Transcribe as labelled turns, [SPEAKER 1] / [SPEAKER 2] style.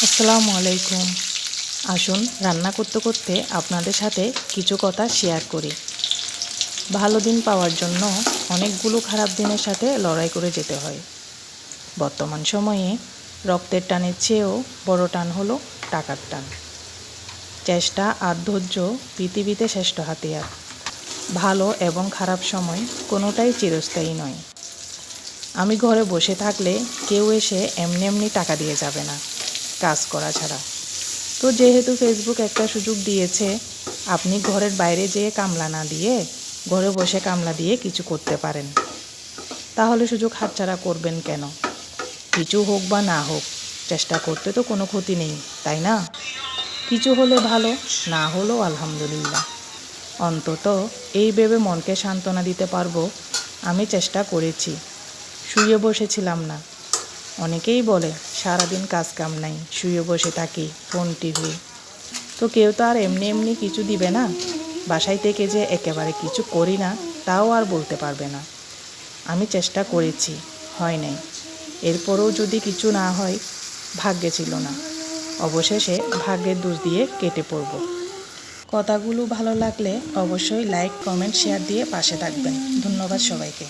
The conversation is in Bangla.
[SPEAKER 1] আসসালামু আলাইকুম। আসুন রান্না করতে করতে আপনাদের সাথে কিছু কথা শেয়ার করি। ভালো দিন পাওয়ার জন্য অনেকগুলো খারাপ দিনের সাথে লড়াই করে যেতে হয়। বর্তমান সময়ে রক্তের টানের চেয়েও বড় টান হলো টাকার টান। চেষ্টা আর ধৈর্য পৃথিবীতে শ্রেষ্ঠ হাতিয়ার। ভালো এবং খারাপ সময় কোনোটাই চিরস্থায়ী নয়। আমি ঘরে বসে থাকলে কেউ এসে এমনি এমনি টাকা দিয়ে যাবে না, কাজ করা ছাড়া। তো যেহেতু ফেসবুক একটা সুযোগ দিয়েছে, আপনি ঘরের বাইরে যেয়ে কামলা না দিয়ে ঘরে বসে কামলা দিয়ে কিছু করতে পারেন। তাহলে সুযোগ হাতছাড়া করবেন কেন? কিছু হোক বা না হোক, চেষ্টা করতে তো কোনো ক্ষতি নেই, তাই না? কিছু হলে ভালো, না হলেও আলহামদুলিল্লাহ। অন্তত এই ভেবে মনকে সান্ত্বনা দিতে পারবো, আমি চেষ্টা করেছি, শুয়ে বসেছিলাম না। অনেকেই বলে সারাদিন কাজ কাম নাই, শুয়ে বসে থাকি, ফোন টিভি। তো কেউ তো আর এমনি এমনি কিছু দিবে না। বাসায় থেকে যে একেবারে কিছু করি না তাও আর বলতে পারবে না। আমি চেষ্টা করেছি, হয় নাই। এরপরেও যদি কিছু না হয়, ভাগ্যে ছিল না। অবশেষে ভাগ্যের দোষ দিয়ে কেটে পড়ব। কথাগুলো ভালো লাগলে অবশ্যই লাইক, কমেন্ট, শেয়ার দিয়ে পাশে থাকবেন। ধন্যবাদ সবাইকে।